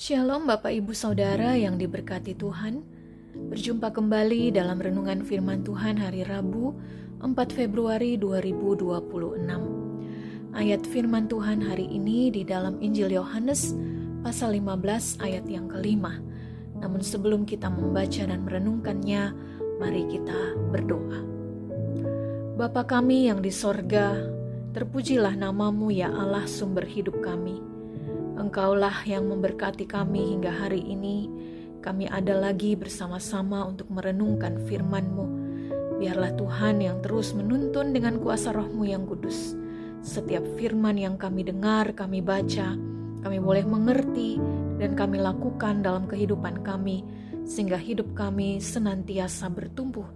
Shalom Bapak Ibu Saudara yang diberkati Tuhan. Berjumpa kembali dalam renungan firman Tuhan hari Rabu 4 Februari 2026. Ayat firman Tuhan hari ini di dalam Injil Yohanes pasal 15 ayat yang kelima. Namun sebelum kita membaca dan merenungkannya, mari kita berdoa. Bapa kami yang di sorga, terpujilah namamu ya Allah sumber hidup kami. Engkaulah yang memberkati kami hingga hari ini. Kami ada lagi bersama-sama untuk merenungkan firman-Mu. Biarlah Tuhan yang terus menuntun dengan kuasa Roh-Mu yang kudus. Setiap firman yang kami dengar, kami baca, kami boleh mengerti dan kami lakukan dalam kehidupan kami, sehingga hidup kami senantiasa bertumbuh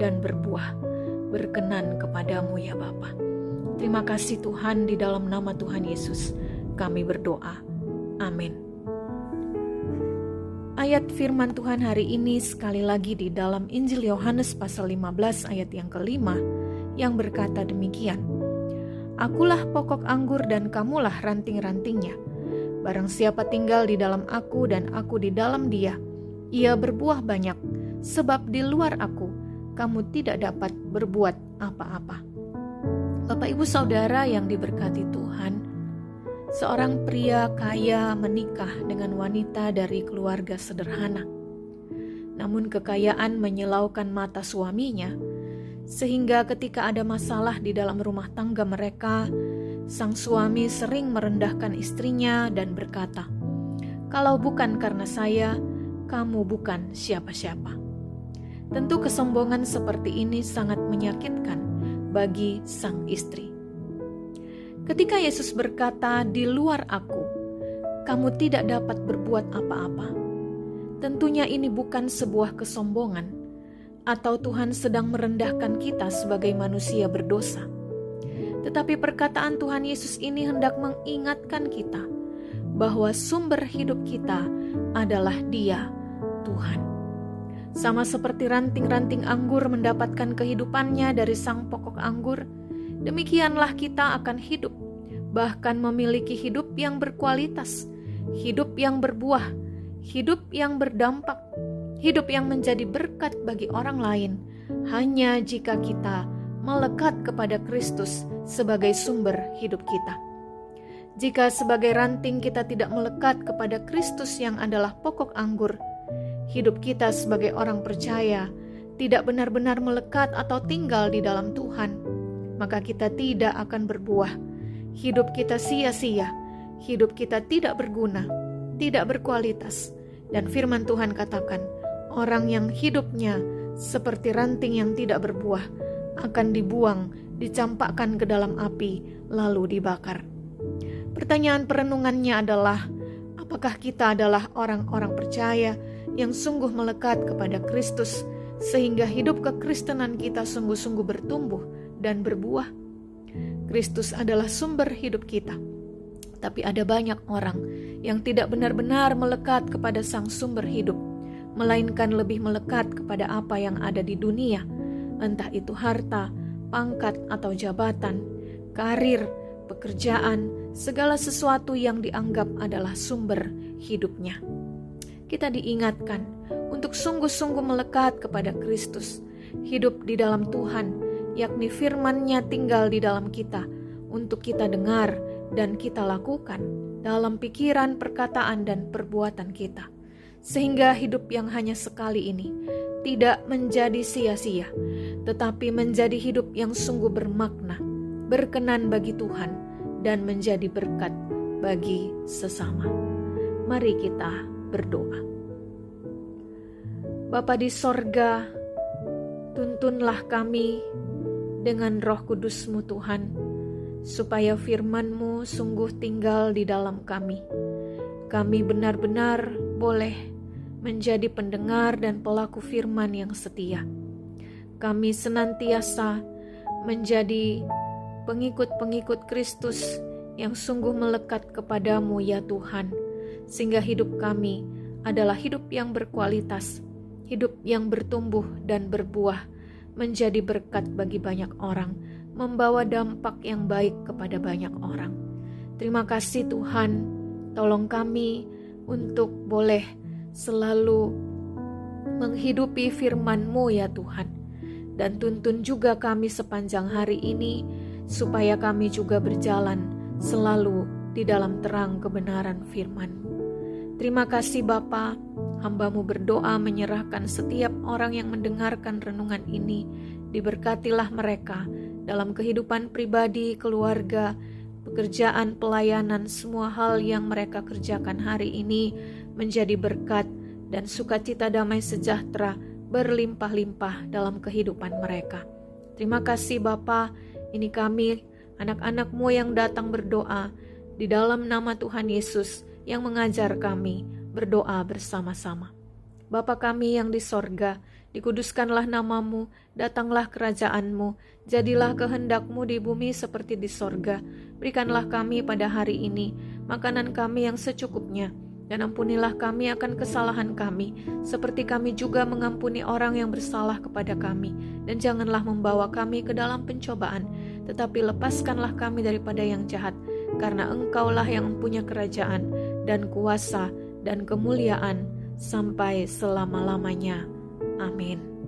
dan berbuah, berkenan kepadamu ya Bapa. Terima kasih Tuhan, di dalam nama Tuhan Yesus kami berdoa. Amin. Ayat firman Tuhan hari ini sekali lagi di dalam Injil Yohanes pasal 15 ayat yang kelima yang berkata demikian. Akulah pokok anggur dan kamulah ranting-rantingnya. Barang siapa tinggal di dalam aku dan aku di dalam dia, ia berbuah banyak, sebab di luar aku kamu tidak dapat berbuat apa-apa. Bapak Ibu Saudara yang diberkati Tuhan, seorang pria kaya menikah dengan wanita dari keluarga sederhana. Namun kekayaan menyilaukan mata suaminya, sehingga ketika ada masalah di dalam rumah tangga mereka, sang suami sering merendahkan istrinya dan berkata, "Kalau bukan karena saya, kamu bukan siapa-siapa." Tentu kesombongan seperti ini sangat menyakitkan bagi sang istri. Ketika Yesus berkata, "Di luar aku, kamu tidak dapat berbuat apa-apa." Tentunya ini bukan sebuah kesombongan, atau Tuhan sedang merendahkan kita sebagai manusia berdosa. Tetapi perkataan Tuhan Yesus ini hendak mengingatkan kita bahwa sumber hidup kita adalah Dia, Tuhan. Sama seperti ranting-ranting anggur mendapatkan kehidupannya dari sang pokok anggur, demikianlah kita akan hidup, bahkan memiliki hidup yang berkualitas, hidup yang berbuah, hidup yang berdampak, hidup yang menjadi berkat bagi orang lain, hanya jika kita melekat kepada Kristus sebagai sumber hidup kita. Jika sebagai ranting kita tidak melekat kepada Kristus yang adalah pokok anggur, hidup kita sebagai orang percaya tidak benar-benar melekat atau tinggal di dalam Tuhan, maka kita tidak akan berbuah. Hidup kita sia-sia, hidup kita tidak berguna, tidak berkualitas. Dan firman Tuhan katakan, orang yang hidupnya seperti ranting yang tidak berbuah akan dibuang, dicampakkan ke dalam api, lalu dibakar. Pertanyaan perenungannya adalah, apakah kita adalah orang-orang percaya yang sungguh melekat kepada Kristus, sehingga hidup kekristenan kita sungguh-sungguh bertumbuh dan berbuah? Kristus adalah sumber hidup kita. Tapi ada banyak orang yang tidak benar-benar melekat kepada sang sumber hidup, melainkan lebih melekat kepada apa yang ada di dunia, entah itu harta, pangkat atau jabatan, karir, pekerjaan, segala sesuatu yang dianggap adalah sumber hidupnya. Kita diingatkan untuk sungguh-sungguh melekat kepada Kristus, hidup di dalam Tuhan, yakni firman-Nya tinggal di dalam kita, untuk kita dengar dan kita lakukan dalam pikiran, perkataan, dan perbuatan kita. Sehingga hidup yang hanya sekali ini tidak menjadi sia-sia, tetapi menjadi hidup yang sungguh bermakna, berkenan bagi Tuhan, dan menjadi berkat bagi sesama. Mari kita berdoa. Bapa di sorga, tuntunlah kami dengan Roh Kudus-Mu Tuhan, supaya firman-Mu sungguh tinggal di dalam kami. Kami benar-benar boleh menjadi pendengar dan pelaku firman yang setia. Kami senantiasa menjadi pengikut-pengikut Kristus yang sungguh melekat kepadamu ya Tuhan, sehingga hidup kami adalah hidup yang berkualitas, hidup yang bertumbuh dan berbuah, menjadi berkat bagi banyak orang, membawa dampak yang baik kepada banyak orang. Terima kasih Tuhan, tolong kami untuk boleh selalu menghidupi firman-Mu ya Tuhan. Dan tuntun juga kami sepanjang hari ini, supaya kami juga berjalan selalu di dalam terang kebenaran firman-Mu. Terima kasih Bapa, hamba-Mu berdoa menyerahkan setiap orang yang mendengarkan renungan ini. Diberkatilah mereka dalam kehidupan pribadi, keluarga, pekerjaan, pelayanan, semua hal yang mereka kerjakan hari ini menjadi berkat dan sukacita damai sejahtera berlimpah-limpah dalam kehidupan mereka. Terima kasih Bapa, ini kami anak-anak-Mu yang datang berdoa di dalam nama Tuhan Yesus yang mengajar kami berdoa bersama-sama. Bapa kami yang di sorga, dikuduskanlah nama-Mu, datanglah kerajaan-Mu, jadilah kehendak-Mu di bumi seperti di sorga. Berikanlah kami pada hari ini makanan kami yang secukupnya, dan ampunilah kami akan kesalahan kami, seperti kami juga mengampuni orang yang bersalah kepada kami. Dan janganlah membawa kami ke dalam pencobaan, tetapi lepaskanlah kami daripada yang jahat, karena Engkaulah yang mempunyai kerajaan, dan kuasa, dan kemuliaan, sampai selama-lamanya. Amin.